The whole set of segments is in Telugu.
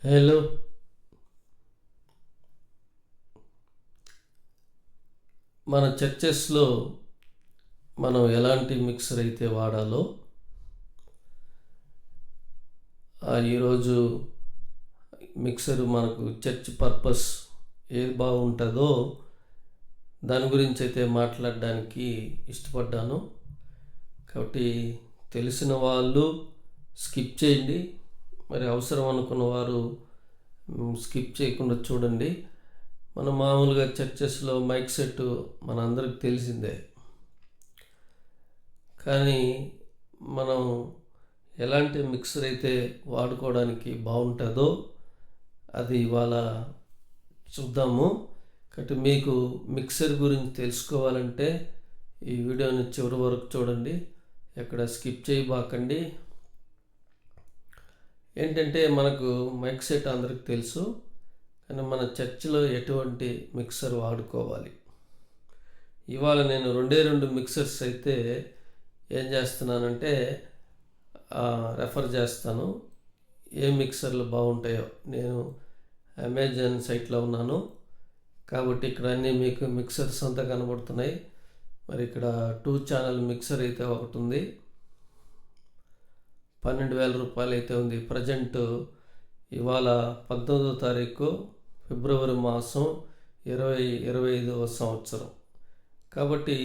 హలో. మన చర్చెస్లో మనం ఎలాంటి మిక్సర్ అయితే వాడాలో ఈరోజు మిక్సర్ మనకు చర్చ్ పర్పస్ ఏది బాగుంటుందో దాని గురించి అయితే మాట్లాడడానికి ఇష్టపడ్డాను. కాబట్టి తెలిసిన వాళ్ళు స్కిప్ చేయండి, మరి అవసరం అనుకున్న వారు స్కిప్ చేయకుండా చూడండి. మనం మామూలుగా చర్చెస్లో మైక్ సెట్ మనందరికి తెలిసిందే, కానీ మనం ఎలాంటి మిక్సర్ అయితే వాడుకోవడానికి బాగుంటుందో అది ఇవాళ చూద్దాము. కాబట్టి మీకు మిక్సర్ గురించి తెలుసుకోవాలంటే ఈ వీడియోని చివరి వరకు చూడండి, ఎక్కడ స్కిప్ చేయబాకండి. ఏంటంటే మనకు మైక్ సెట్ అందరికి తెలుసు, కానీ మన చర్చిలో ఎటువంటి మిక్సర్ వాడుకోవాలి. ఇవాళ నేను రెండు మిక్సర్స్ అయితే ఏం చేస్తున్నానంటే రెఫర్ చేస్తాను. ఏ మిక్సర్లు బాగుంటాయో. నేను అమెజాన్ సైట్లో ఉన్నాను కాబట్టి ఇక్కడ అన్నీ మీకు మిక్సర్స్ అంతా కనబడుతున్నాయి. మరి ఇక్కడ 2 ఛానల్ మిక్సర్ అయితే ఒకటి ఉంది, 12,000 రూపాయలు అయితే ఉంది. ప్రజెంట్ ఇవాళ 19వ తారీఖు ఫిబ్రవరి మాసం 2025వ సంవత్సరం. కాబట్టి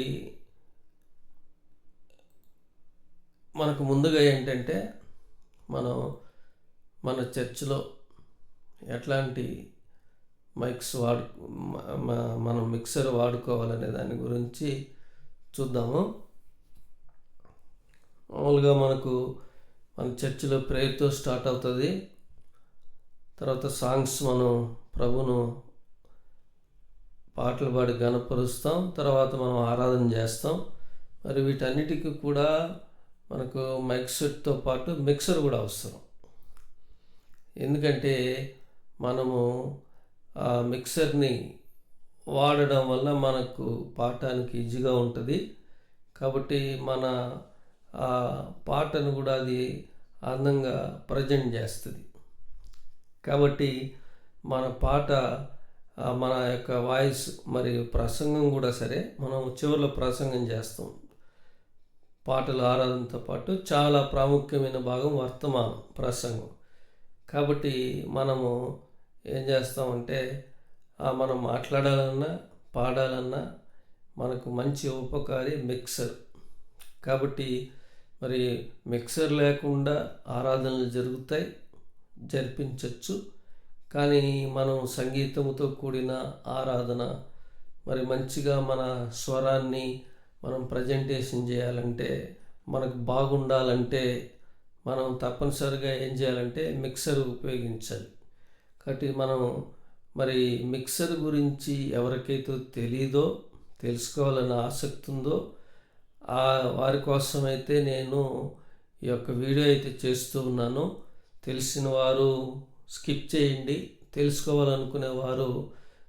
మనకు ముందుగా ఏంటంటే మన చర్చిలో ఎట్లాంటి మైక్స్ మనం మిక్సర్ వాడుకోవాలనే దాని గురించి చూద్దాము. మామూలుగా మన చర్చిలో ప్రేయర్తో స్టార్ట్ అవుతుంది. తర్వాత సాంగ్స్ మనం ప్రభును పాటలు పాడి గణపరుస్తాం. తర్వాత మనం ఆరాధన చేస్తాం. మరి వీటన్నిటికీ కూడా మనకు మైక్ సెట్తో పాటు మిక్సర్ కూడా అవసరం. ఎందుకంటే మనము ఆ మిక్సర్ని వాడడం వల్ల మనకు పాడటానికి ఈజీగా ఉంటుంది. కాబట్టి మన ఆ పాటను కూడా అది అందంగా ప్రజెంట్ చేస్తుంది. కాబట్టి మన పాట, మన యొక్క వాయిస్ మరియు ప్రసంగం కూడా సరే, మనం చివరిలో ప్రసంగం చేస్తాం. పాటలు ఆరాధనతో పాటు చాలా ప్రాముఖ్యమైన భాగం వర్తమానం, ప్రసంగం. కాబట్టి మనము ఏం చేస్తామంటే మనం మాట్లాడాలన్నా పాడాలన్నా మనకు మంచి ఉపకారి మిక్సర్. కాబట్టి మరి మిక్సర్ లేకుండా ఆరాధనలు జరిపించవచ్చు. కానీ మనం సంగీతంతో కూడిన ఆరాధన, మరి మంచిగా మన స్వరాన్ని మనం ప్రజెంటేషన్ చేయాలంటే, మనకు బాగుండాలంటే మనం తప్పనిసరిగా ఏం చేయాలంటే మిక్సర్ ఉపయోగించాలి. కాబట్టి మనం మరి మిక్సర్ గురించి ఎవరికైతే తెలీదో, తెలుసుకోవాలన్న ఆసక్తి ఉందో వారి కోసమైతే నేను ఈ యొక్క వీడియో అయితే చేస్తూ ఉన్నాను. తెలిసిన వారు స్కిప్ చేయండి, తెలుసుకోవాలనుకునే వారు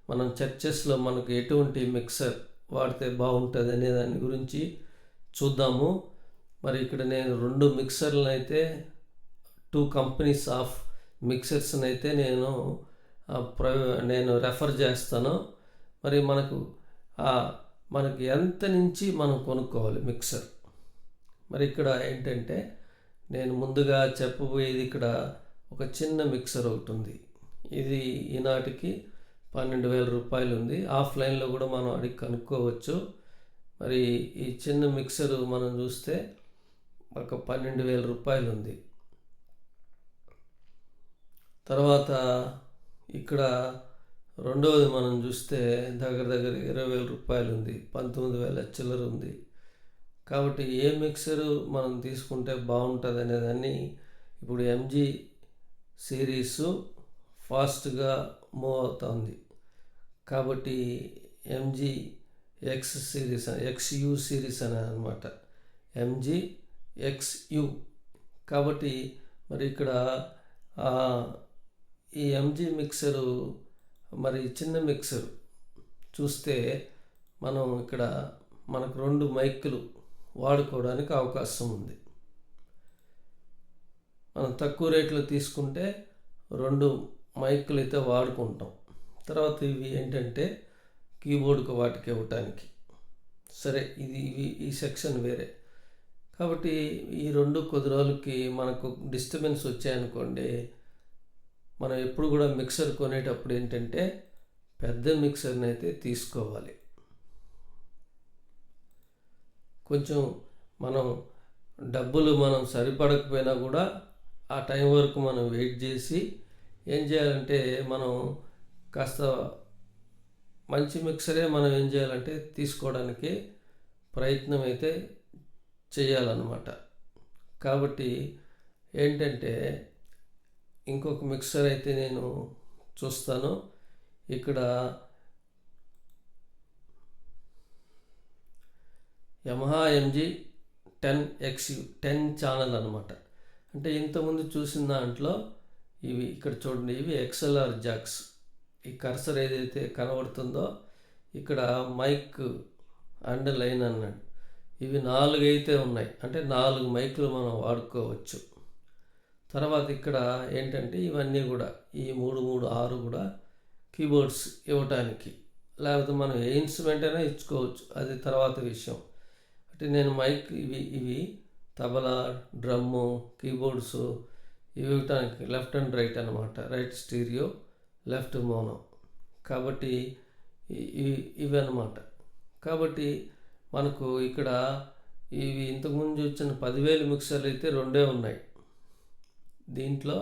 మనం చర్చెస్లో మనకు ఎటువంటి మిక్సర్ వాడితే బాగుంటుంది అనే దాని గురించి చూద్దాము. మరి ఇక్కడ నేను 2 మిక్సర్లను అయితే 2 కంపెనీస్ ఆఫ్ మిక్సర్స్ని అయితే నేను రెఫర్ చేస్తాను. మరి మనకి ఎంత నుంచి మనం కొనుక్కోవాలి మిక్సర్. మరి ఇక్కడ ఏంటంటే నేను ముందుగా చెప్పబోయేది, ఇక్కడ ఒక చిన్న మిక్సర్ ఒకటి ఉంది. ఇది ఈనాటికి 12,000 రూపాయలు ఉంది. ఆఫ్లైన్లో కూడా మనం అడిగి కనుక్కోవచ్చు. మరి ఈ చిన్న మిక్సర్ మనం చూస్తే ఒక 12,000 రూపాయలు ఉంది. తర్వాత ఇక్కడ రెండవది మనం చూస్తే దగ్గర 20,000 రూపాయలు ఉంది, 19,000 చిల్లర ఉంది. కాబట్టి ఏ మిక్సరు మనం తీసుకుంటే బాగుంటుంది అనేదాన్ని ఇప్పుడు ఎంజీ సిరీసు ఫాస్ట్గా మూవ్ అవుతుంది. కాబట్టి ఎంజీ ఎక్స్యూ సిరీస్ అని అనమాట, ఎంజీ ఎక్స్యూ. కాబట్టి మరి ఇక్కడ ఈ ఎంజీ మిక్సరు, మరి చిన్న మిక్సర్ చూస్తే మనం ఇక్కడ మనకు 2 మైకులు వాడుకోవడానికి అవకాశం ఉంది. మనం తక్కువ రేట్లో తీసుకుంటే 2 మైకులు అయితే వాడుకుంటాం. తర్వాత ఇవి ఏంటంటే కీబోర్డ్కి వాటికి ఇవ్వటానికి. సరే, ఈ సెక్షన్ వేరే. కాబట్టి ఈ 2 కొద్ది రోజులకి మనకు డిస్టర్బెన్స్ వచ్చాయనుకోండి, మనం ఎప్పుడు కూడా మిక్సర్ కొనేటప్పుడు ఏంటంటే పెద్ద మిక్సర్ని అయితే తీసుకోవాలి. కొంచెం మనం డబ్బులు మనం సరిపడకపోయినా కూడా ఆ టైం వరకు మనం వెయిట్ చేసి ఏం చేయాలంటే, మనం కాస్త మంచి మిక్సరే మనం ఏం చేయాలంటే తీసుకోవడానికి ప్రయత్నం అయితే చేయాలన్నమాట. కాబట్టి ఏంటంటే ఇంకొక మిక్సర్ అయితే నేను చూస్తాను. ఇక్కడ యమహా MG 10XU 10 ఛానల్ అనమాట. అంటే ఇంతకుముందు చూసిన దాంట్లో ఇవి ఇక్కడ చూడండి, ఇవి XLR జాక్స్. ఈ కర్సర్ ఏదైతే కనబడుతుందో ఇక్కడ మైక్ అండ్ లైన్ అన్నాడు. ఇవి 4 అయితే ఉన్నాయి, అంటే 4 మైకులు మనం వాడుకోవచ్చు. తర్వాత ఇక్కడ ఏంటంటే ఇవన్నీ కూడా ఈ 3, 3, 6 కూడా కీబోర్డ్స్ ఇవ్వటానికి, లేకపోతే మనం ఏ ఇన్స్ట్రుమెంట్ అయినా ఇచ్చుకోవచ్చు, అది తర్వాత విషయం. అంటే నేను మైక్ ఇవి తబలా, డ్రమ్ము, కీబోర్డ్స్ ఇవి ఇవ్వటానికి లెఫ్ట్ అండ్ రైట్ అనమాట. Right stereo, left mono. కాబట్టి ఇవి అనమాట. కాబట్టి మనకు ఇక్కడ ఇవి ఇంతకుముందు వచ్చిన 10,000 మిక్సర్లు అయితే 2 ఉన్నాయి. దీంట్లో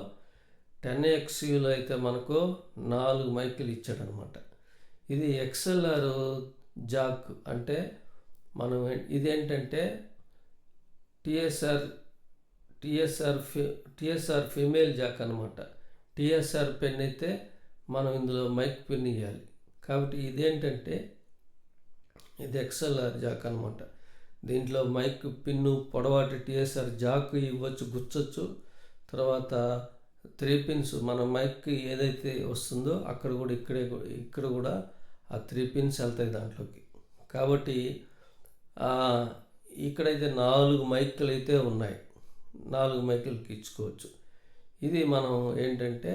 10XUలో అయితే మనకు 4 మైకులు ఇచ్చాడనమాట. ఇది XLR జాక్. అంటే మనం ఇదేంటంటే టిఎస్ఆర్ ఫీమేల్ జాక్ అనమాట. టిఎస్ఆర్ పెన్ అయితే మనం ఇందులో మైక్ పిన్ ఇవ్వాలి. కాబట్టి ఇదేంటంటే ఇది XLR జాక్ అనమాట. దీంట్లో మైక్ పిన్ను పొడవాటి టిఎస్ఆర్ జాక్ ఇవ్వచ్చు, గుచ్చచ్చు. తర్వాత 3 పిన్స్ మన మైక్ ఏదైతే వస్తుందో అక్కడ కూడా ఇక్కడ కూడా ఆ 3 పిన్స్ వెళ్తాయి దాంట్లోకి. కాబట్టి ఇక్కడైతే 4 మైకులు అయితే ఉన్నాయి. 4 మైకులకి ఇచ్చుకోవచ్చు. ఇది మనం ఏంటంటే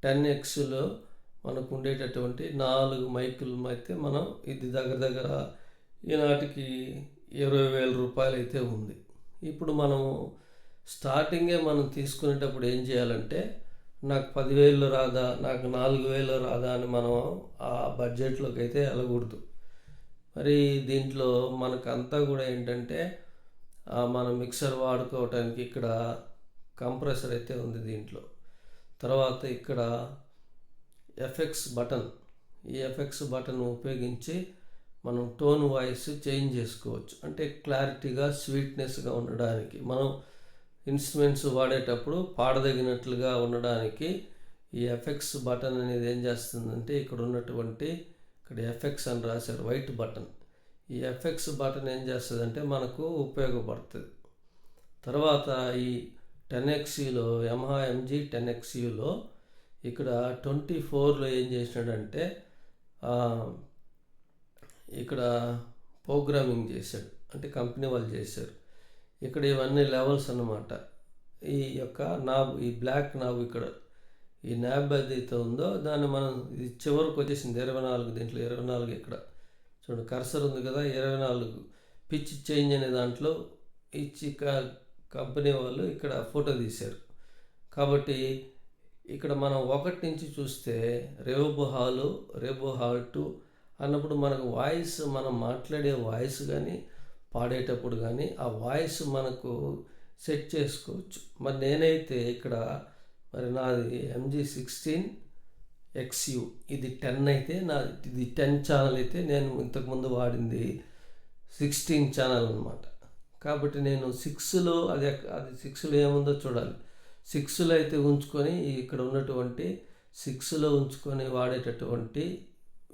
10Xలో మనకు ఉండేటటువంటి 4 మైకులు అయితే మనం ఇది దగ్గర ఈనాటికి 20,000 రూపాయలు అయితే ఉంది. ఇప్పుడు మనము స్టార్టింగే మనం తీసుకునేటప్పుడు ఏం చేయాలంటే, నాకు 10,000 రాదా, నాకు 4,000 రాదా అని మనం ఆ బడ్జెట్లోకి అయితే వెళ్ళకూడదు. మరి దీంట్లో మనకంతా కూడా ఏంటంటే మన మిక్సర్ వాడుకోవటానికి ఇక్కడ కంప్రెసర్ అయితే ఉంది దీంట్లో. తర్వాత ఇక్కడ ఎఫెక్ట్స్ బటన్. ఈ ఎఫెక్ట్స్ బటన్ ఉపయోగించి మనం టోన్ వాయిస్ చేంజ్ చేసుకోవచ్చు. అంటే క్లారిటీగా, స్వీట్నెస్గా ఉండడానికి, మనం ఇన్స్ట్రుమెంట్స్ వాడేటప్పుడు పాడదగినట్లుగా ఉండడానికి ఈ ఎఫెక్ట్స్ బటన్ అనేది ఏం చేస్తుందంటే, ఇక్కడ ఎఫెక్ట్స్ అని రాశారు, వైట్ బటన్. ఈ ఎఫెక్ట్స్ బటన్ ఏం చేస్తుందంటే మనకు ఉపయోగపడుతుంది. తర్వాత ఈ 10XUలో యమహా MG 10XUలో ఇక్కడ 24లో ఏం చేసినాడంటే ఇక్కడ ప్రోగ్రామింగ్ చేశాడు, అంటే కంపెనీ వాళ్ళు చేశారు. ఇక్కడ ఇవన్నీ లెవెల్స్ అన్నమాట. ఈ యొక్క నాబ్, ఈ బ్లాక్ నాబ్, ఇక్కడ ఈ నాబ్ ఏదైతే ఉందో దాన్ని మనం ఇది చివరికి వచ్చేసింది 24. దీంట్లో 24 ఇక్కడ చూడండి, కర్సర్ ఉంది కదా, 24 పిచ్ చేంజ్ అనే దాంట్లో ఇచ్చి కంపెనీ వాళ్ళు ఇక్కడ ఫోటో తీశారు. కాబట్టి ఇక్కడ మనం 1 నుంచి చూస్తే రేబో హాల్ 2 అన్నప్పుడు మనకు వాయిస్, మనం మాట్లాడే వాయిస్ కానీ పాడేటప్పుడు కానీ ఆ వాయిస్ మనకు సెట్ చేసుకోవచ్చు. మరి నేనైతే ఇక్కడ నాది MG 16XU, ఇది 10 అయితే ఇది 10 ఛానల్ అయితే నేను ఇంతకుముందు వాడింది 16 ఛానల్ అనమాట. కాబట్టి నేను 6లో అది 6లో ఏముందో చూడాలి. 6లో అయితే ఉంచుకొని ఇక్కడ ఉన్నటువంటి 6లో ఉంచుకొని వాడేటటువంటి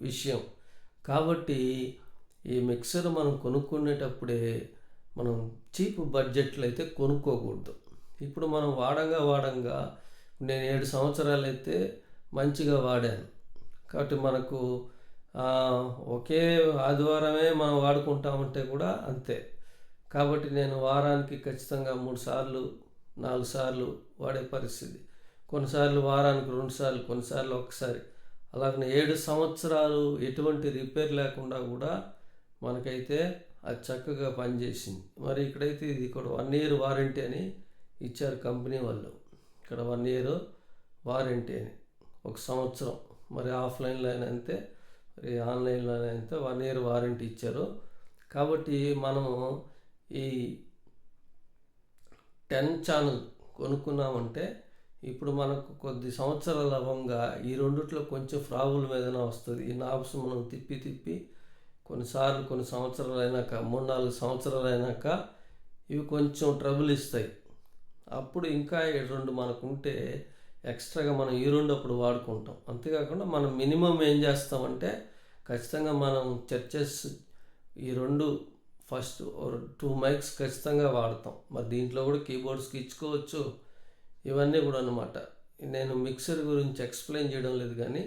విషయం. కాబట్టి ఈ మిక్సర్ మనం కొనుక్కునేటప్పుడే మనం చీప్ బడ్జెట్లో అయితే కొనుక్కోకూడదు. ఇప్పుడు మనం వాడంగా నేను 7 సంవత్సరాలు అయితే మంచిగా వాడాను. కాబట్టి మనకు ఒకే ఆదివారమే మనం వాడుకుంటామంటే కూడా అంతే. కాబట్టి నేను వారానికి ఖచ్చితంగా 3 సార్లు 4 సార్లు వాడే పరిస్థితి. కొన్నిసార్లు వారానికి 2 సార్లు, కొన్నిసార్లు ఒకసారి, అలాగనే 7 సంవత్సరాలు ఎటువంటి రిపేర్ లేకుండా కూడా మనకైతే అది చక్కగా పనిచేసింది. మరి ఇక్కడైతే ఇది కూడా 1 ఇయర్ వారంటీ అని ఇచ్చారు కంపెనీ వాళ్ళు. ఇక్కడ 1 ఇయర్ వారంటీ అని, 1 సంవత్సరం. మరి ఆఫ్లైన్లో అయినా అంతే, మరి ఆన్లైన్లో అయినా అంతే 1 ఇయర్ వారంటీ ఇచ్చారు. కాబట్టి మనము ఈ 10 ఛానల్ కొనుక్కున్నామంటే ఇప్పుడు మనకు కొద్ది సంవత్సరాల అవ్వంగా ఈ రెండిట్లో కొంచెం ప్రాబ్లం ఏదైనా వస్తుంది. ఈ నాబ్స్ మనం తిప్పి కొన్నిసార్లు కొన్ని సంవత్సరాలు అయినాక, 3-4 సంవత్సరాలు అయినాక ఇవి కొంచెం ట్రబుల్ ఇస్తాయి. అప్పుడు ఇంకా 2 మనకు ఉంటే ఎక్స్ట్రాగా మనం ఈ 2 అప్పుడు వాడుకుంటాం. అంతేకాకుండా మనం మినిమం ఏం చేస్తామంటే ఖచ్చితంగా మనం చర్చెస్ ఈ 2 ఫస్ట్ 2 మైక్స్ ఖచ్చితంగా వాడతాం. మరి దీంట్లో కూడా కీబోర్డ్స్కి ఇచ్చుకోవచ్చు, ఇవన్నీ కూడా అన్నమాట. నేను మిక్సర్ గురించి ఎక్స్ప్లెయిన్ చేయడం లేదు, కానీ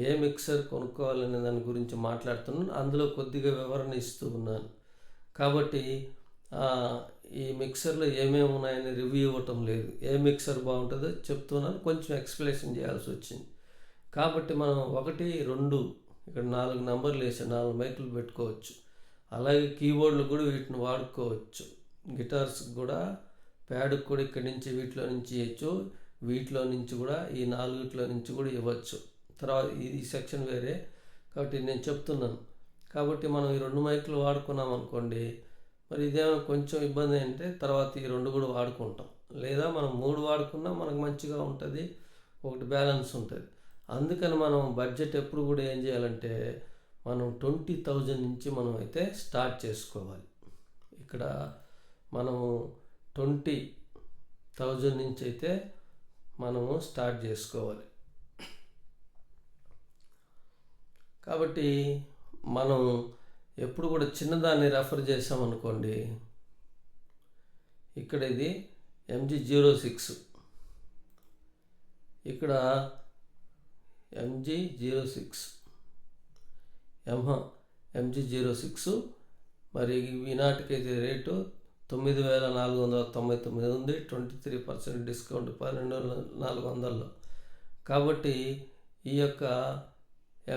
ఏ మిక్సర్ కొనుక్కోవాలనే దాని గురించి మాట్లాడుతున్నాను, అందులో కొద్దిగా వివరణ ఇస్తూ ఉన్నాను. కాబట్టి ఈ మిక్సర్లో ఏమేమి ఉన్నాయని రివ్యూ ఇవ్వటం లేదు, ఏ మిక్సర్ బాగుంటుందో చెప్తున్నాను, కొంచెం ఎక్స్ప్లెనేషన్ చేయాల్సి వచ్చింది. కాబట్టి మనం 1, 2 ఇక్కడ 4 నెంబర్లు వేసి 4 మైకులు పెట్టుకోవచ్చు. అలాగే కీబోర్డ్లు కూడా వీటిని వాడుకోవచ్చు. గిటార్స్కి కూడా ప్యాడ్కి కూడా ఇక్కడి నుంచి వీటిలో నుంచి ఇవ్వచ్చు, వీటిలో నుంచి కూడా ఈ 4 నుంచి కూడా ఇవ్వచ్చు. తర్వాత ఈ సెక్షన్ వేరే, కాబట్టి నేను చెప్తున్నాను. కాబట్టి మనం ఈ 2 మైకులు వాడుకున్నాం అనుకోండి, మరి ఇదేమైనా కొంచెం ఇబ్బంది అంటే తర్వాత ఈ 2 కూడా వాడుకుంటాం. లేదా మనం 3 వాడుకున్నా మనకు మంచిగా ఉంటుంది, ఒకటి బ్యాలెన్స్ ఉంటుంది. అందుకని మనం బడ్జెట్ ఎప్పుడు కూడా ఏం చేయాలంటే మనం 20,000 నుంచి మనం అయితే స్టార్ట్ చేసుకోవాలి. ఇక్కడ మనము 20,000 నుంచి అయితే మనము స్టార్ట్ చేసుకోవాలి. కాబట్టి మనం ఎప్పుడు కూడా చిన్నదాన్ని రెఫర్ చేసామనుకోండి, ఇక్కడ ఇది MG06, ఇక్కడ MG06 MG06, మరి ఈనాటికైతే రేటు 9,499 ఉంది, 23% డిస్కౌంట్ 12,400లో. కాబట్టి ఈ యొక్క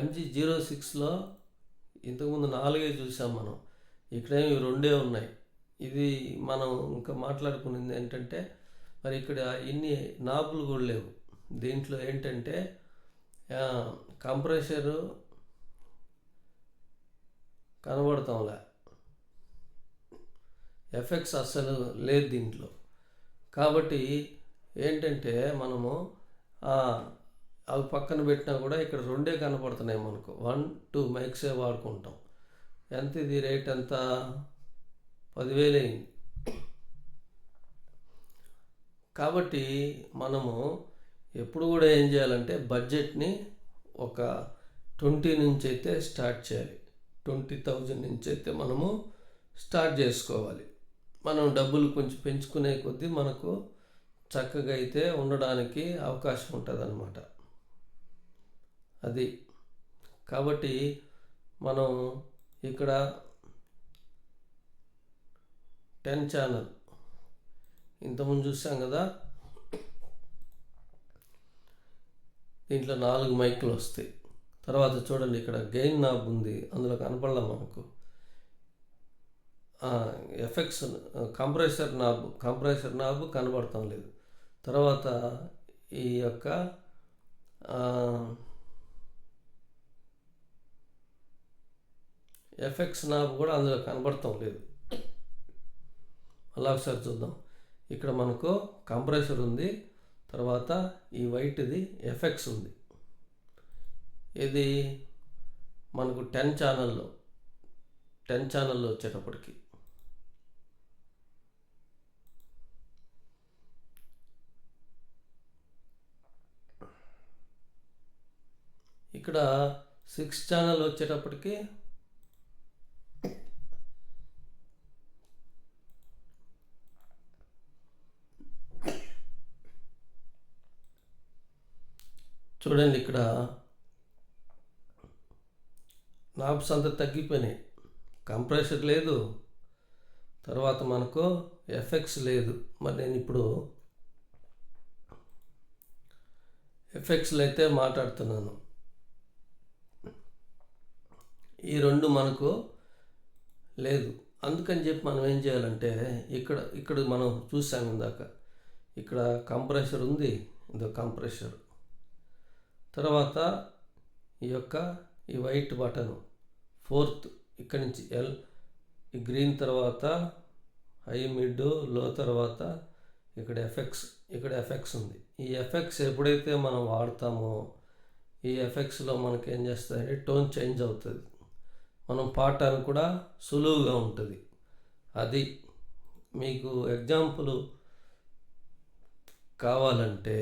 MG06లో ఇంతకుముందు 4 చూసాం మనం, ఇక్కడేమి 2 ఉన్నాయి. ఇది మనం ఇంకా మాట్లాడుకునేది ఏంటంటే మరి ఇక్కడ ఇన్ని నాబులు కూడా లేవు. దీంట్లో ఏంటంటే కంప్రెషరు కనబడతాంలే, ఎఫెక్ట్స్ అస్సలు లేదు దీంట్లో. కాబట్టి ఏంటంటే మనము అవి పక్కన పెట్టినా కూడా ఇక్కడ 2 కనపడుతున్నాయి మనకు. 1, 2 మైక్సే వాడుకుంటాం. ఎంత ఇది రేట్ ఎంత? 10,000 అయింది. కాబట్టి మనము ఎప్పుడు కూడా ఏం చేయాలంటే బడ్జెట్ని ఒక 20 నుంచి అయితే స్టార్ట్ చేయాలి. 20,000 నుంచి అయితే మనము స్టార్ట్ చేసుకోవాలి. మనం డబ్బులు కొంచెం పెంచుకునే కొద్దీ మనకు చక్కగా అయితే ఉండడానికి అవకాశం ఉంటుంది అన్నమాట. అది కాబట్టి మనం ఇక్కడ 10 ఛానల్ ఇంతకుముందు చూసాం కదా, దీంట్లో 4 మైకులు వస్తాయి. తర్వాత చూడండి ఇక్కడ గెయిన్ నాబ్ ఉంది, అందులో కనపడలే మనకు. ఎఫెక్ట్స్ కంప్రెసర్ నాబ్ కనబడటం లేదు. తర్వాత ఈ యొక్క ఎఫెక్ట్స్ నాబ్ కూడా అందులో కనబడటం లేదు. అలా ఒకసారి చూద్దాం. ఇక్కడ మనకు కంప్రెసర్ ఉంది, తర్వాత ఈ వైట్ది ఎఫెక్ట్స్ ఉంది. ఇది మనకు 10 ఛానల్లో వచ్చేటప్పటికి ఇక్కడ 6 ఛానల్ వచ్చేటప్పటికి చూడండి, ఇక్కడ నాబ్స్ అంతా తగ్గిపోయినాయి. కంప్రెసర్ లేదు, తర్వాత మనకు ఎఫెక్ట్స్ లేదు. మరి నేను ఇప్పుడు ఎఫెక్ట్స్లో అయితే మాట్లాడుతున్నాను. ఈ రెండు మనకు లేదు. అందుకని చెప్పి మనం ఏం చేయాలంటే ఇక్కడ మనం చూసాం ఇందాక, ఇక్కడ కంప్రెషర్ ఉంది, ఇదో కంప్రెషర్. తర్వాత ఈ వైట్ బటన్ ఫోర్త్, ఇక్కడి నుంచి ఈ గ్రీన్ తర్వాత హై, మిడ్, లో, తర్వాత ఇక్కడ ఎఫెక్ట్స్ ఉంది. ఈ ఎఫెక్ట్స్ ఎప్పుడైతే మనం వాడతామో ఈ ఎఫెక్ట్స్లో మనకి ఏం చేస్తాయంటే టోన్ చేంజ్ అవుతుంది, మనం పాడటానికి కూడా సులువుగా ఉంటుంది. అది మీకు ఎగ్జాంపుల్ కావాలంటే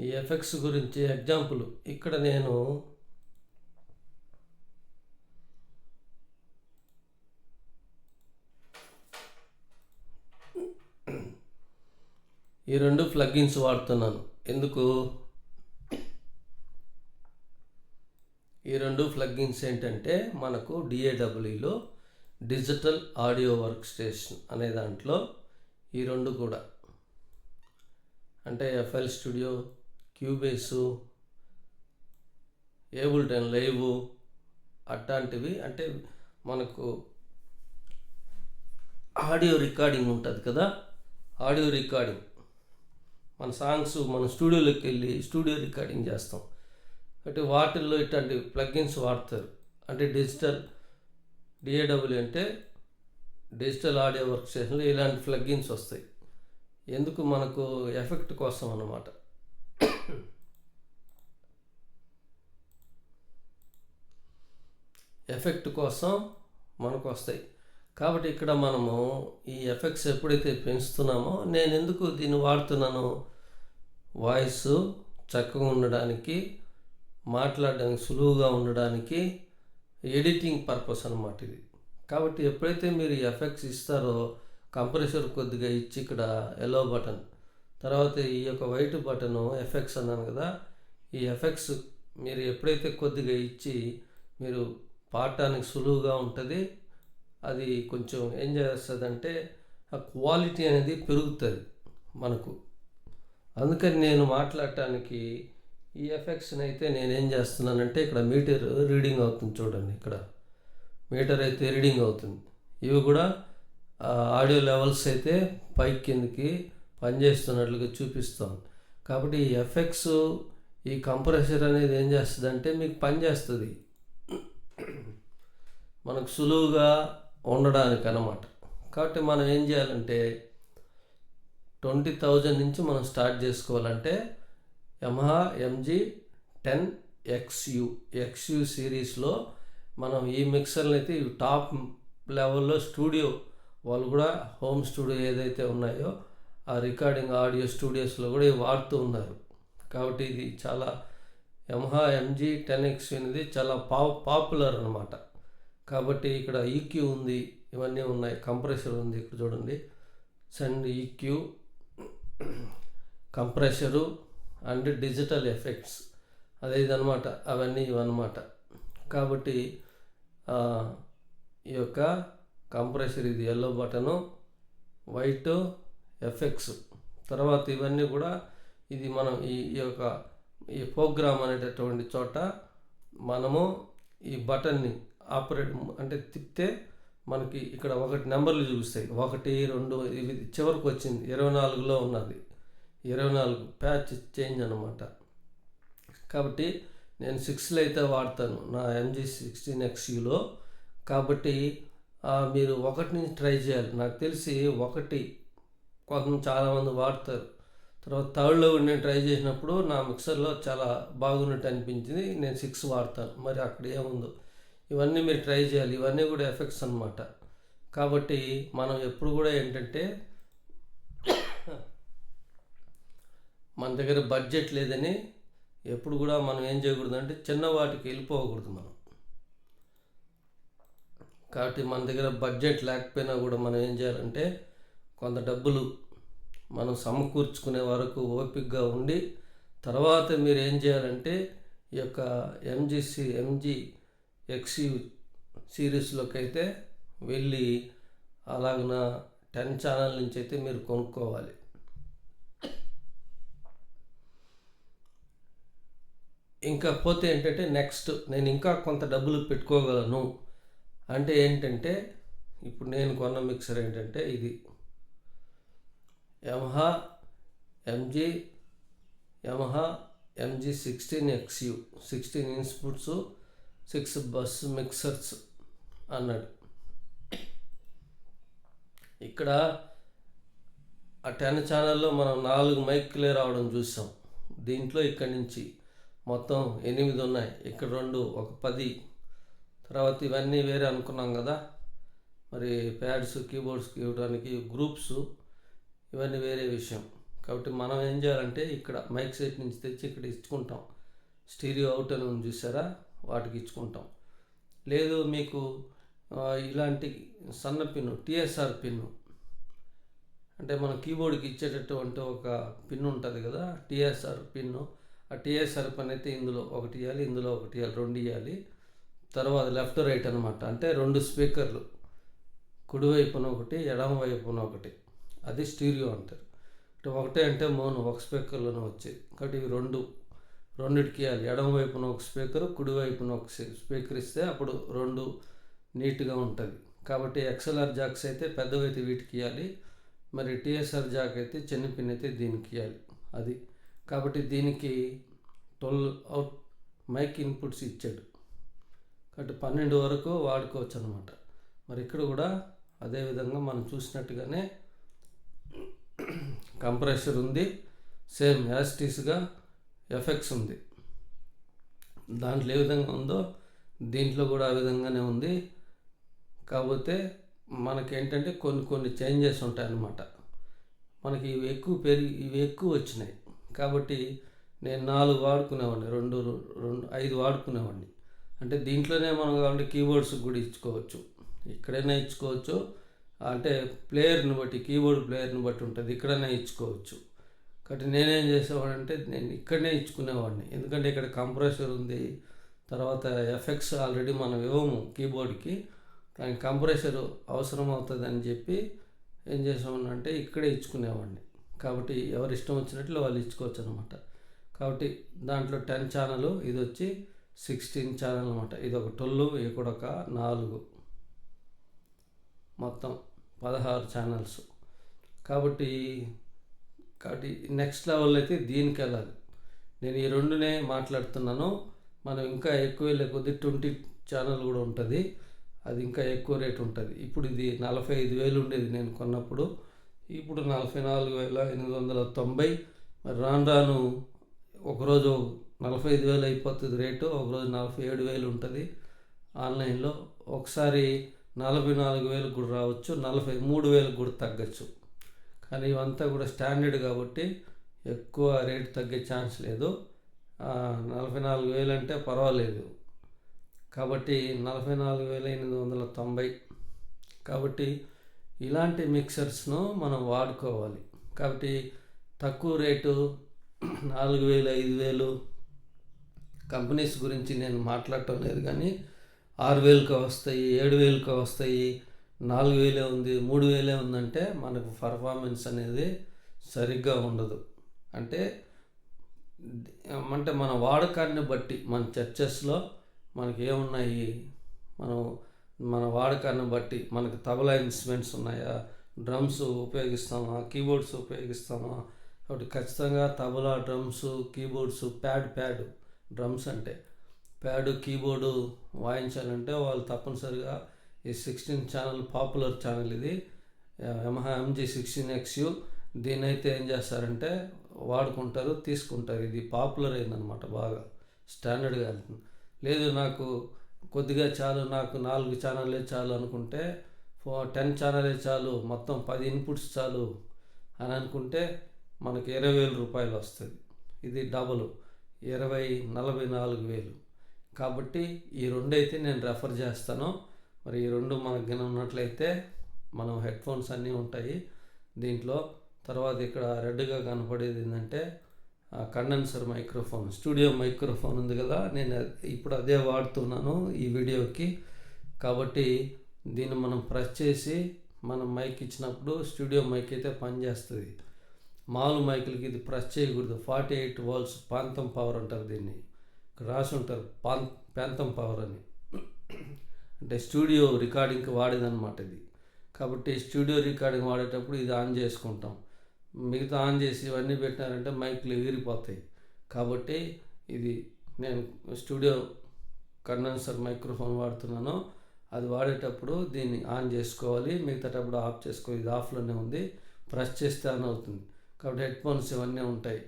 ఈ ఎఫెక్ట్స్ గురించి ఎగ్జాంపుల్ ఇక్కడ నేను ఈ రెండు ప్లగ్ఇన్స్ వాడుతున్నాను. ఎందుకు ఈ రెండు ప్లగ్ఇన్స్ ఏంటంటే మనకు DAWలో డిజిటల్ ఆడియో వర్క్ స్టేషన్ అనే దాంట్లో ఈ రెండు కూడా, అంటే FL Studio, క్యూబేసు, ఏబుల్టన్ లైవ్ అట్లాంటివి, అంటే మనకు ఆడియో రికార్డింగ్ ఉంటుంది కదా, ఆడియో రికార్డింగ్ మన సాంగ్స్ మనం స్టూడియోలోకి వెళ్ళి స్టూడియో రికార్డింగ్ చేస్తాం. అంటే వాటిల్లో ఇట్లాంటి ప్లగ్ఇన్స్ వాడతారు. అంటే DAW అంటే డిజిటల్ ఆడియో వర్క్ స్టేషన్లో ఇలాంటి ప్లగ్ఇన్స్ వస్తాయి. ఎందుకు మనకు ఎఫెక్ట్ కోసం అన్నమాట. ఎఫెక్ట్ కోసం మనకు వస్తాయి. కాబట్టి ఇక్కడ మనము ఈ ఎఫెక్ట్స్ ఎప్పుడైతే పెంచుతున్నామో, నేను ఎందుకు దీన్ని వాడుతున్నాను, వాయిస్ చక్కగా ఉండడానికి, మాట్లాడడానికి సులువుగా ఉండడానికి, ఎడిటింగ్ పర్పస్ అన్నమాట ఇది. కాబట్టి ఎప్పుడైతే మీరు ఎఫెక్ట్స్ ఇస్తారో కంప్రెషర్ కొద్దిగా ఇచ్చి ఇక్కడ ఎల్లో బటన్, తర్వాత ఈ యొక్క వైట్ బటను ఎఫెక్ట్స్ అన్నాను కదా, ఈ ఎఫెక్ట్స్ మీరు ఎప్పుడైతే కొద్దిగా ఇచ్చి మీరు పాడటానికి సులువుగా ఉంటుంది. అది కొంచెం ఏం చేస్తుందంటే ఆ క్వాలిటీ అనేది పెరుగుతుంది మనకు. అందుకని నేను మాట్లాడటానికి ఈ ఎఫెక్ట్స్ని అయితే నేనేం చేస్తున్నానంటే, ఇక్కడ మీటర్ రీడింగ్ అవుతుంది చూడండి, ఇక్కడ మీటర్ అయితే రీడింగ్ అవుతుంది. ఇవి కూడా ఆడియో లెవెల్స్ అయితే పైకి కిందకి పనిచేస్తున్నట్లుగా చూపిస్తాం. కాబట్టి ఈ ఎఫెక్ట్స్, ఈ కంప్రెషర్ అనేది ఏం చేస్తుందంటే మీకు పనిచేస్తుంది మనకు సులువుగా ఉండడానికి అన్నమాట. కాబట్టి మనం ఏం చేయాలంటే 20,000 నుంచి మనం స్టార్ట్ చేసుకోవాలంటే యమహా MG10XU సిరీస్లో మనం ఈ మిక్సర్లు అయితే టాప్ లెవెల్లో స్టూడియో వాళ్ళు కూడా హోమ్ స్టూడియో ఏదైతే ఉన్నాయో ఆ రికార్డింగ్ ఆడియో స్టూడియోస్లో కూడా ఇవి వాడుతూ ఉన్నారు. కాబట్టి ఇది చాలా యమహా MG10XU అనేది చాలా పాపులర్ అన్నమాట. కాబట్టి ఇక్కడ EQ ఉంది, ఇవన్నీ ఉన్నాయి, కంప్రెషర్ ఉంది, ఇక్కడ చూడండి send EQ, compressor and digital effects అదే ఇదనమాట, అవన్నీ ఇవన్నమాట. కాబట్టి ఈ యొక్క కంప్రెషర్ ఇది ఎల్లో బటను, వైట్ ఎఫెక్ట్స్, తర్వాత ఇవన్నీ కూడా ఇది మనం ఈ ప్రోగ్రామ్ అనేటటువంటి చోట మనము ఈ బటన్ని ఆపరేట్ అంటే తిప్పితే మనకి ఇక్కడ ఒకటి నెంబర్లు చూపిస్తాయి, 1, 2, ఇది చివరికి వచ్చింది 24లో ఉన్నది, 24 ప్యాచ్ చేంజ్ అనమాట. కాబట్టి నేను 6లో అయితే వాడతాను నా MG16XUలో. కాబట్టి మీరు 1 నుంచి ట్రై చేయాలి. నాకు తెలిసి 1 చాలామంది వాడతారు. తర్వాత 3లో నేను ట్రై చేసినప్పుడు నా మిక్సర్లో చాలా బాగున్నట్టు అనిపించింది, నేను 6 వాడతాను. మరి అక్కడ ఏముందో ఇవన్నీ మీరు ట్రై చేయాలి. ఇవన్నీ కూడా ఎఫెక్ట్స్ అన్నమాట. కాబట్టి మనం ఎప్పుడు కూడా ఏంటంటే మన దగ్గర బడ్జెట్ లేదని ఎప్పుడు కూడా మనం ఏం చేయకూడదు అంటే చిన్న వాటికి వెళ్ళిపోకూడదు మనం. కాబట్టి మన దగ్గర బడ్జెట్ లేకపోయినా కూడా మనం ఏం చేయాలంటే కొంత డబ్బులు మనం సమకూర్చుకునే వరకు ఓపికగా ఉండి తర్వాత మీరు ఏం చేయాలంటే ఈ యొక్క ఎంజీ ఎక్స్యూ సిరీస్లోకి అయితే వెళ్ళి అలాగన 10 ఛానల్ నుంచి అయితే మీరు కొనుక్కోవాలి. ఇంకా పోతే ఏంటంటే నెక్స్ట్ నేను ఇంకా కొంత డబ్బులు పెట్టుకోగలను అంటే ఏంటంటే ఇప్పుడు నేను కొన్న మిక్సర్ ఏంటంటే ఇది Yamaha MG 16XU 16 inputs 6 bus mixers అన్నాడు. ఇక్కడ ఆ 10 ఛానల్లో మనం 4 మైక్లే రావడం చూసాం. దీంట్లో ఇక్కడి నుంచి మొత్తం 8 ఉన్నాయి. ఇక్కడ 2 ఒక 10. తర్వాత ఇవన్నీ వేరే అనుకున్నాం కదా, మరి ప్యాడ్స్ కీబోర్డ్స్కి ఇవ్వడానికి గ్రూప్స్ ఇవన్నీ వేరే విషయం. కాబట్టి మనం ఏం చేయాలంటే ఇక్కడ మైక్ సెట్ నుంచి తెచ్చి ఇక్కడ ఇచ్చుకుంటాం. స్టీరియో అవుట్ అని ఉంది చూసారా, వాటికి ఇచ్చుకుంటాం. లేదు మీకు ఇలాంటి సన్న పిన్ను టీఎస్ఆర్ పిన్ను అంటే మనం కీబోర్డ్కి ఇచ్చేటటువంటి ఒక పిన్ ఉంటుంది కదా, టీఎస్ఆర్ పిన్ను. ఆ టీఎస్ఆర్ పిన్ అయితే ఇందులో ఒకటి ఇవ్వాలి, ఇందులో ఒకటి ఇవ్వాలి, 2 ఇవ్వాలి. తర్వాత లెఫ్ట్ రైట్ అనమాట, అంటే 2 స్పీకర్లు, కుడివైపున ఒకటి ఎడమ వైపున ఒకటి, అది స్టీరియో అంటారు. ఒకటే అంటే మోను ఒక స్పీకర్లోనే వచ్చేది. కాబట్టి ఇవి రెండిటికి ఇవ్వాలి. ఎడమ వైపున ఒక స్పీకరు, కుడివైపున ఒక స్పీకర్ ఇస్తే అప్పుడు 2 నీట్గా ఉంటుంది. కాబట్టి ఎక్స్ఎల్ఆర్ జాక్స్ అయితే పెద్దవైతే వీటికి ఇవ్వాలి, మరి టీఎస్ఆర్ జాక్ అయితే చిన్న పిన్ అయితే దీనికి ఇవ్వాలి. అది కాబట్టి దీనికి 12 అవుట్ మైక్ ఇన్పుట్స్ ఇచ్చాడు. కాబట్టి 12 వరకు వాడుకోవచ్చు అనమాట. మరి ఇక్కడ కూడా అదేవిధంగా మనం చూసినట్టుగానే కంప్రెషర్ ఉంది, సేమ్ యాస్టీస్గా ఎఫెక్ట్స్ ఉంది. దాంట్లో ఏ విధంగా ఉందో దీంట్లో కూడా ఆ విధంగానే ఉంది. కాకపోతే మనకేంటంటే కొన్ని చేంజెస్ ఉంటాయన్నమాట. మనకి ఇవి ఎక్కువ వచ్చినాయి కాబట్టి నేను 4 వాడుకునేవాడిని, 5 వాడుకునేవాడిని. అంటే దీంట్లోనే మనం కావాలంటే కీబోర్డ్స్ కూడా ఇచ్చుకోవచ్చు, ఇక్కడైనా ఇచ్చుకోవచ్చు. అంటే ప్లేయర్ని బట్టి, కీబోర్డ్ ప్లేయర్ని బట్టి ఉంటుంది, ఇక్కడైనా ఇచ్చుకోవచ్చు. కాబట్టి నేనేం చేసేవాడంటే నేను ఇక్కడనే ఇచ్చుకునేవాడిని, ఎందుకంటే ఇక్కడ కంప్రెషర్ ఉంది. తర్వాత ఎఫెక్ట్స్ ఆల్రెడీ మనం ఇవ్వము కీబోర్డ్కి, కానీ కంప్రెషర్ అవసరం అవుతుంది అని చెప్పి ఏం చేసామనంటే ఇక్కడే ఇచ్చుకునేవాడిని. కాబట్టి ఎవరు ఇష్టం వచ్చినట్లు వాళ్ళు ఇచ్చుకోవచ్చు అనమాట. కాబట్టి దాంట్లో 10 ఛానల్, ఇది వచ్చి 16 ఛానల్ అనమాట. ఇది ఒక 12, ఇది కూడా ఒక 4, మొత్తం 16 ఛానల్స్. కాబట్టి నెక్స్ట్ లెవెల్ అయితే దీనికి వెళ్ళాలి. నేను ఈ 2నే మాట్లాడుతున్నాను. మనం ఇంకా ఎక్కువ వెళ్ళే కొద్దీ 20 ఛానల్ కూడా ఉంటుంది, అది ఇంకా ఎక్కువ రేట్ ఉంటుంది. ఇప్పుడు ఇది 45,000 ఉండేది నేను కొన్నప్పుడు, ఇప్పుడు 44,890. మరి రాను ఒకరోజు 45,000 అయిపోతుంది రేటు, ఒకరోజు 47,000 ఉంటుంది ఆన్లైన్లో. ఒకసారి 44,000 కూడా రావచ్చు, 43,000 కూడా తగ్గచ్చు. కానీ ఇవంతా కూడా స్టాండర్డ్ కాబట్టి ఎక్కువ రేటు తగ్గే ఛాన్స్ లేదు. 44,000 అంటే పర్వాలేదు. కాబట్టి 44,890. కాబట్టి ఇలాంటి మిక్సర్స్ను మనం వాడుకోవాలి. కాబట్టి తక్కువ రేటు 4,000, 5,000 కంపెనీస్ గురించి నేను మాట్లాడటం లేదు, కానీ 6,000కి వస్తాయి, 7,000కి వస్తాయి, 4,000 ఉంది, 3,000 ఉందంటే మనకు పర్ఫార్మెన్స్ అనేది సరిగ్గా ఉండదు. అంటే మన వాడకాన్ని బట్టి, మన చర్చెస్లో మనకి ఏమున్నాయి, మన వాడకాన్ని బట్టి మనకు తబలా ఇన్స్ట్రుమెంట్స్ ఉన్నాయా, డ్రమ్స్ ఉపయోగిస్తామా, కీబోర్డ్స్ ఉపయోగిస్తామా. కాబట్టి ఖచ్చితంగా tabla, drums, keyboards, pad drums అంటే ప్యాడ్, కీబోర్డు వాయించాలంటే వాళ్ళు తప్పనిసరిగా ఈ 16 ఛానల్ పాపులర్ ఛానల్, ఇది యమహా ఎంజీ 16XU. దీని అయితే ఏం చేస్తారంటే వాడుకుంటారు, తీసుకుంటారు. ఇది పాపులర్ అయిందనమాట, బాగా స్టాండర్డ్గా వెళ్తుంది. లేదు నాకు కొద్దిగా చాలు, నాకు 4 ఛానళ్ళే చాలు అనుకుంటే, 10 ఛానలే చాలు, మొత్తం 10 ఇన్పుట్స్ చాలు అని అనుకుంటే మనకి 20,000 రూపాయలు వస్తుంది. ఇది డబుల్ 44,000. కాబట్టి ఈ 2 అయితే నేను రెఫర్ చేస్తాను. మరి ఈ రెండు మనకి గిన ఉన్నట్లయితే మనం హెడ్ఫోన్స్ అన్నీ ఉంటాయి దీంట్లో. తర్వాత ఇక్కడ రెడ్గా కనపడేది ఏంటంటే కండెన్సర్ మైక్రోఫోన్, స్టూడియో మైక్రోఫోన్ ఉంది కదా, నేను ఇప్పుడు అదే వాడుతున్నాను ఈ వీడియోకి. కాబట్టి దీన్ని మనం ప్రెస్ చేసి మనం మైక్ ఇచ్చినప్పుడు స్టూడియో మైక్ అయితే పనిచేస్తుంది. మామూలు మైకులకి ఇది ప్రెస్ చేయకూడదు. 48 volts పాంతం పవర్ అంటారు దీన్ని, ఇక్కడ రాసి ఉంటారు పాంతం పవర్ అని. అంటే స్టూడియో రికార్డింగ్కి వాడేదన్నమాట ఇది. కాబట్టి స్టూడియో రికార్డింగ్ వాడేటప్పుడు ఇది ఆన్ చేసుకుంటాం. మిగతా ఆన్ చేసి ఇవన్నీ పెట్టినారంటే మైక్లు ఎగిరిపోతాయి. కాబట్టి ఇది నేను స్టూడియో కండెన్సర్ మైక్రోఫోన్ వాడుతున్నాను. అది వాడేటప్పుడు దీన్ని ఆన్ చేసుకోవాలి, మిగతాటప్పుడు ఆఫ్ చేసుకోవాలి. ఇది ఆఫ్లోనే ఉంది, ప్రెస్ చేస్తే ఆన్ అవుతుంది. కాబట్టి హెడ్ఫోన్స్ ఇవన్నీ ఉంటాయి.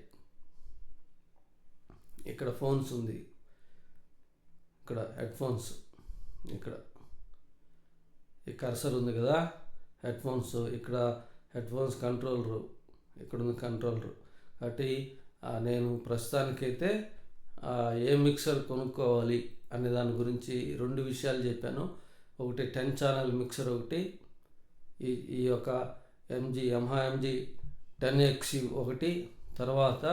ఇక్కడ ఫోన్స్ ఉంది, ఇక్కడ హెడ్ఫోన్స్, ఇక్కడ ఈ కర్సర్ ఉంది కదా హెడ్ఫోన్స్, ఇక్కడ హెడ్ఫోన్స్ కంట్రోలరు, ఇక్కడ ఉంది కంట్రోలరు. కాబట్టి నేను ప్రస్తుతానికైతే ఏ మిక్సర్ కొనుక్కోవాలి అనే దాని గురించి 2 విషయాలు చెప్పాను. ఒకటి 10 channel మిక్సర్, ఒకటి ఈ యొక్క యమహా MG 10XU ఒకటి, తర్వాత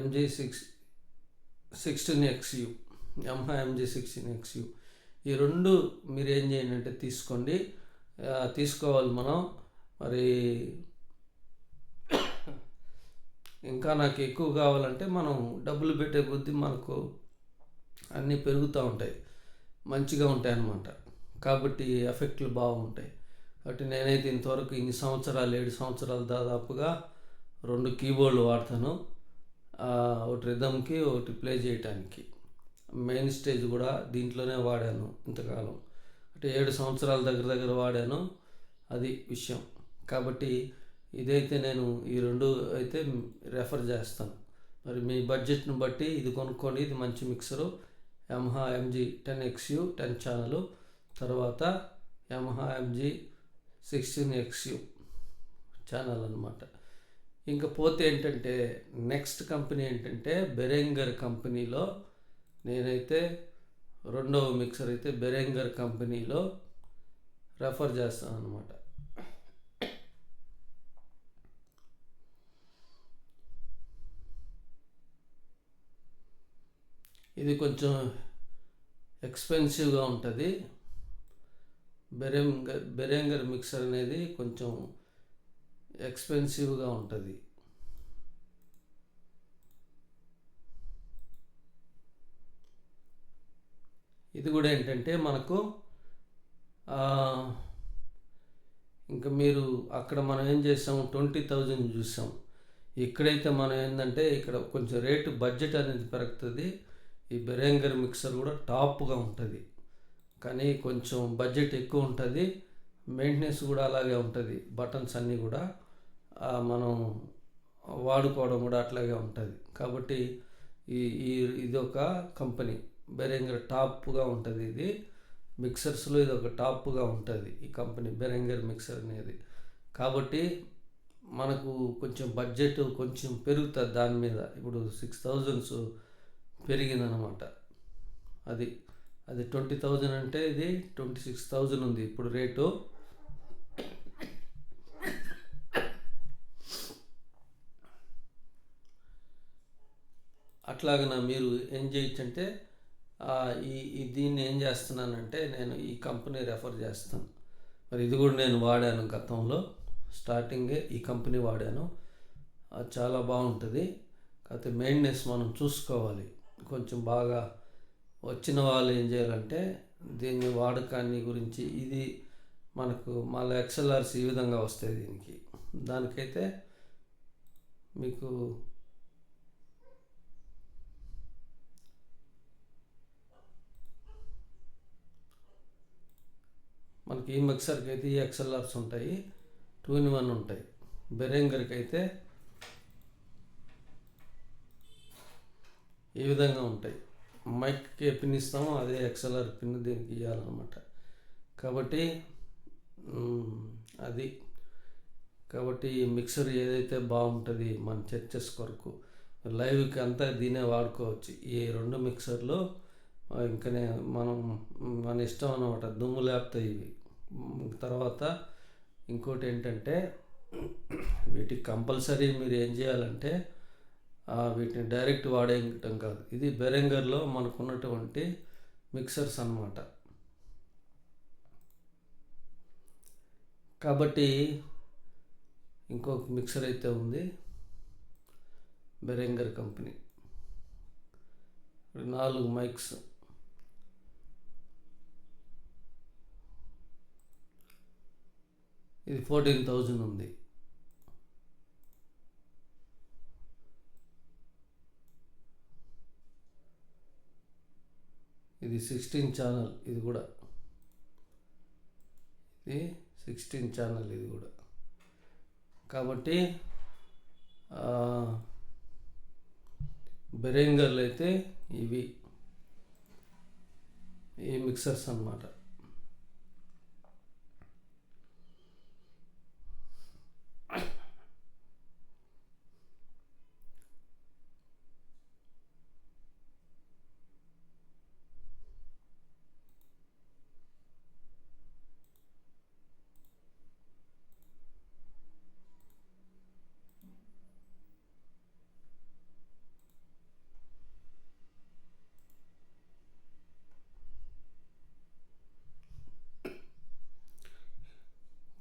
MG 16XU, Yamaha MG 16XU. ఈ 2 మీరు ఏం చేయండి అంటే తీసుకోవాలి మనం. మరి ఇంకా నాకు ఎక్కువ కావాలంటే మనం డబ్బులు పెట్టే కొద్దీ మనకు అన్నీ పెరుగుతూ ఉంటాయి, మంచిగా ఉంటాయి అన్నమాట. కాబట్టి ఎఫెక్ట్లు బాగుంటాయి. కాబట్టి నేనైతే ఇంతవరకు 7 సంవత్సరాలు దాదాపుగా 2 కీబోర్డులు వాడతాను. ఒకటి రిథమ్కి, ఒకటి ప్లే చేయటానికి. మెయిన్ స్టేజ్ కూడా దీంట్లోనే వాడాను ఇంతకాలం. అంటే 7 సంవత్సరాల దగ్గర వాడాను, అది విషయం. కాబట్టి ఇదైతే నేను ఈ 2 అయితే రెఫర్ చేస్తాను. మరి మీ బడ్జెట్ను బట్టి ఇది కొనుక్కోండి. ఇది మంచి mixer, Yamaha MG 10XU 10 channel, తర్వాత యమహా MG 16XU ఛానల్ అనమాట. ఇంకా పోతే ఏంటంటే నెక్స్ట్ కంపెనీ ఏంటంటే బెరెంగర్ కంపెనీలో నేనైతే 2వ మిక్సర్ అయితే బెరెంగర్ కంపెనీలో రెఫర్ చేస్తాను అనమాట. ఇది కొంచెం ఎక్స్పెన్సివ్గా ఉంటుంది. బెరెంగర్ మిక్సర్ అనేది కొంచెం ఎక్స్పెన్సివ్గా ఉంటుంది. ఇది కూడా ఏంటంటే మనకు ఇంకా మీరు అక్కడ మనం ఏం చేసాం 20,000 చూసాం. ఇక్కడైతే మనం ఏంటంటే ఇక్కడ కొంచెం రేటు బడ్జెట్ అనేది పెరుగుతుంది. ఈ బెరెంగర్ మిక్సర్ కూడా టాప్గా ఉంటుంది, కానీ కొంచెం బడ్జెట్ ఎక్కువ ఉంటుంది. మెయింటెనెన్స్ కూడా అలాగే ఉంటుంది. బటన్స్ అన్నీ కూడా మనం వాడుకోవడం కూడా అట్లాగే ఉంటుంది. కాబట్టి ఇది ఒక కంపెనీ బెరెంగర్ టాప్గా ఉంటుంది. ఇది మిక్సర్స్లో ఇది ఒక టాప్గా ఉంటుంది ఈ కంపెనీ బెరెంగర్ మిక్సర్ అనేది. కాబట్టి మనకు కొంచెం బడ్జెట్ కొంచెం పెరుగుతుంది దాని మీద. ఇప్పుడు 6,000 పెరిగిందనమాట. అది 20,000 అంటే ఇది 26,000 ఉంది ఇప్పుడు రేటు. అట్లాగన మీరు ఏం చేయొచ్చు అంటే దీన్ని ఏం చేస్తున్నానంటే నేను ఈ కంపెనీ రెఫర్ చేస్తాను. మరి ఇది కూడా నేను వాడాను గతంలో, స్టార్టింగే ఈ కంపెనీ వాడాను. చాలా బాగుంటుంది. కాకపోతే మెయింటెనెన్స్ మనం చూసుకోవాలి కొంచెం బాగా. వచ్చిన వాళ్ళు ఏం చేయాలంటే దీన్ని వాడకాన్ని గురించి ఇది మనకు మళ్ళీ XLRs ఈ విధంగా వస్తాయి దీనికి. దానికైతే మీకు మనకి ఈ మిక్సర్కి అయితే ఈ XLRs ఉంటాయి, 2-in-1 ఉంటాయి. బెరెంగర్కి అయితే ఈ విధంగా ఉంటాయి. మైక్కి పిన్ ఇస్తామో అదే XLR పిన్ దీనికి ఇవ్వాలన్నమాట. కాబట్టి అది కాబట్టి ఈ మిక్సర్ ఏదైతే బాగుంటుంది మన చర్చెస్ కొరకు లైవ్కి అంతా దీనే వాడుకోవచ్చు. ఈ 2 మిక్సర్లు ఇంకనే మనం మన ఇష్టం అన్నమాట, దుమ్ము లేపుతాయి ఇవి. తర్వాత ఇంకోటి ఏంటంటే, వీటికి కంపల్సరీ మీరు ఏం చేయాలంటే వీటిని డైరెక్ట్ వాడేయటం కాదు. ఇది బెరెంగర్లో మనకు ఉన్నటువంటి మిక్సర్స్ అన్నమాట. కాబట్టి ఇంకొక మిక్సర్ అయితే ఉంది, బెరెంగర్ కంపెనీ. 4 మైక్స్. ఇది 14,000 ఉంది. ఇది 16 ఛానల్. ఇది కూడా ఇది 16 ఛానల్ ఇది కూడా. కాబట్టి బెరెంగర్లు అయితే ఇవి ఈ మిక్సర్స్ అన్నమాట.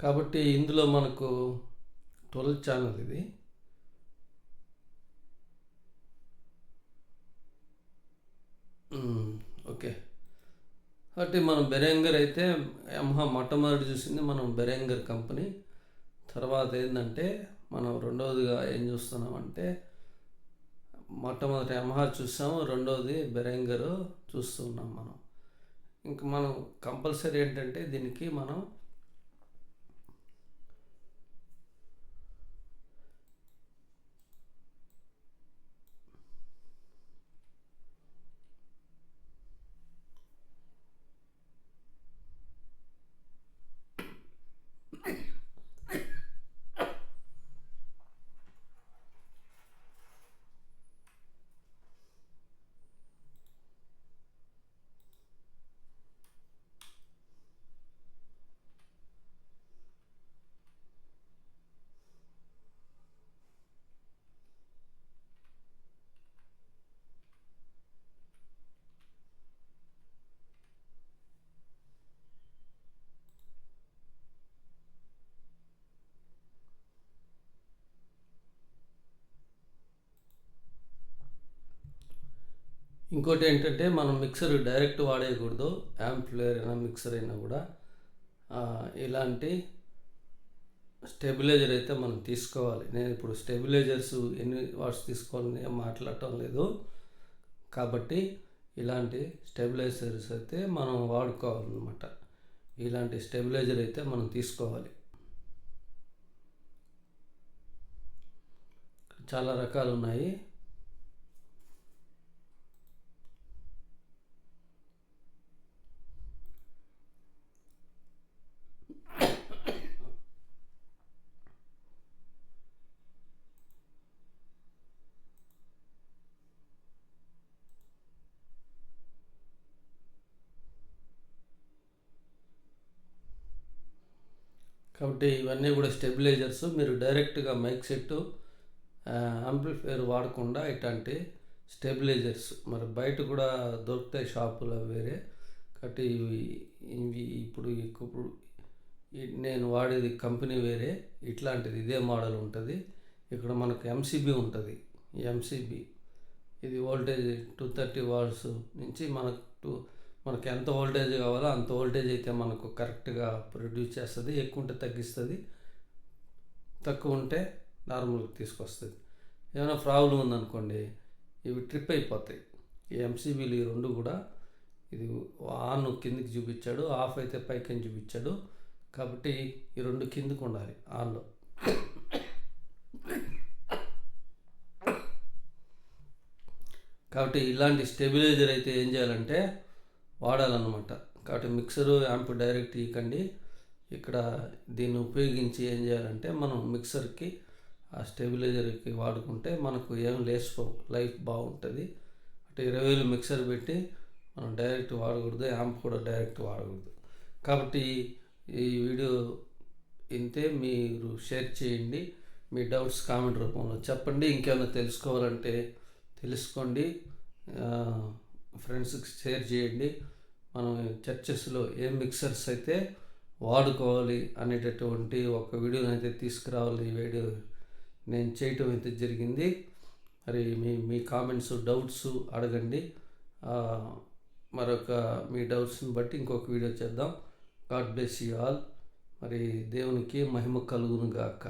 కాబట్టి ఇందులో మనకు 12 ఛానల్ ఇది. ఓకే. కాబట్టి మనం బెరెంగర్ అయితే యమహా మొట్టమొదటి చూసింది మనం బెరెంగర్ కంపెనీ. తర్వాత ఏంటంటే మనం రెండవదిగా ఏం చూస్తున్నామంటే, మొట్టమొదటి యమహా చూసాము, రెండవది బెరెంగర్ చూస్తున్నాం మనం. ఇంక మనం కంపల్సరీ ఏంటంటే దీనికి మనం ఇంకోటి ఏంటంటే, మనం మిక్సర్ డైరెక్ట్ వాడేయకూడదు. యాంప్లిఫైయర్ అయినా మిక్సర్ అయినా కూడా ఇలాంటి స్టెబిలైజర్ అయితే మనం తీసుకోవాలి. నేను ఇప్పుడు స్టెబిలైజర్స్ ఎన్ని వాట్స్ తీసుకోవాలని ఏం మాట్లాడటం లేదు. కాబట్టి ఇలాంటి స్టెబిలైజర్స్ అయితే మనం వాడుకోవాలన్నమాట. ఇలాంటి స్టెబిలైజర్ అయితే మనం తీసుకోవాలి. చాలా రకాలు ఉన్నాయి. కాబట్టి ఇవన్నీ కూడా స్టెబిలైజర్స్. మీరు డైరెక్ట్గా మైక్ సెట్ యాంప్లిఫైయర్ వాడకుండా ఇట్లాంటి స్టెబిలైజర్స్ మరి బయట కూడా దొరుకుతాయి షాపులో వేరే. కాబట్టి ఇవి ఇప్పుడు నేను వాడేది కంపెనీ వేరే, ఇట్లాంటిది ఇదే మోడల్ ఉంటుంది. ఇక్కడ మనకు ఎంసీబీ ఉంటుంది. ఈ ఎంసీబీ ఇది వోల్టేజ్ 230 వాట్స్ నుంచి మనకు ఎంత వోల్టేజ్ కావాలో అంత వోల్టేజ్ అయితే మనకు కరెక్ట్గా ప్రొడ్యూస్ చేస్తుంది. ఎక్కువ ఉంటే తగ్గిస్తుంది, తక్కువ ఉంటే నార్మల్గా తీసుకొస్తుంది. ఏమైనా ప్రాబ్లం ఉందనుకోండి, ఇవి ట్రిప్ అయిపోతాయి. ఈ ఎంసీబీలు ఈ రెండు కూడా, ఇది ఆన్ కిందికి చూపించాడు, ఆఫ్ అయితే పైకి చూపించాడు. కాబట్టి ఈ రెండు కిందికి ఉండాలి ఆన్లో. కాబట్టి ఇలాంటి స్టెబిలైజర్ అయితే ఏం చేయాలంటే వాడాలన్నమాట. కాబట్టి మిక్సరు యాంప్ డైరెక్ట్ ఇవ్వకండి. ఇక్కడ దీన్ని ఉపయోగించి ఏం చేయాలంటే మనం మిక్సర్కి ఆ స్టెబిలైజర్కి వాడుకుంటే మనకు ఏం లేచిపోవు, లైఫ్ బాగుంటుంది. అంటే 20,000 మిక్సర్ పెట్టి మనం డైరెక్ట్ వాడకూడదు, యాంప్ కూడా డైరెక్ట్ వాడకూడదు. కాబట్టి ఈ వీడియో వింటే మీరు షేర్ చేయండి, మీ డౌట్స్ కామెంట్ రూపంలో చెప్పండి. ఇంకేమైనా తెలుసుకోవాలంటే తెలుసుకోండి, ఫ్రెండ్స్కి షేర్ చేయండి. మనం చర్చెస్లో ఏ మిక్సర్స్ అయితే వాడుకోవాలి అనేటటువంటి ఒక వీడియోని అయితే తీసుకురావాలి. ఈ వీడియో నేను చేయటం అయితే జరిగింది. మరి మీ కామెంట్స్, డౌట్స్ అడగండి. మరొక మీ డౌట్స్ని బట్టి ఇంకొక వీడియో చేద్దాం. God bless you all. మరి దేవునికి మహిమ కలుగును గాక.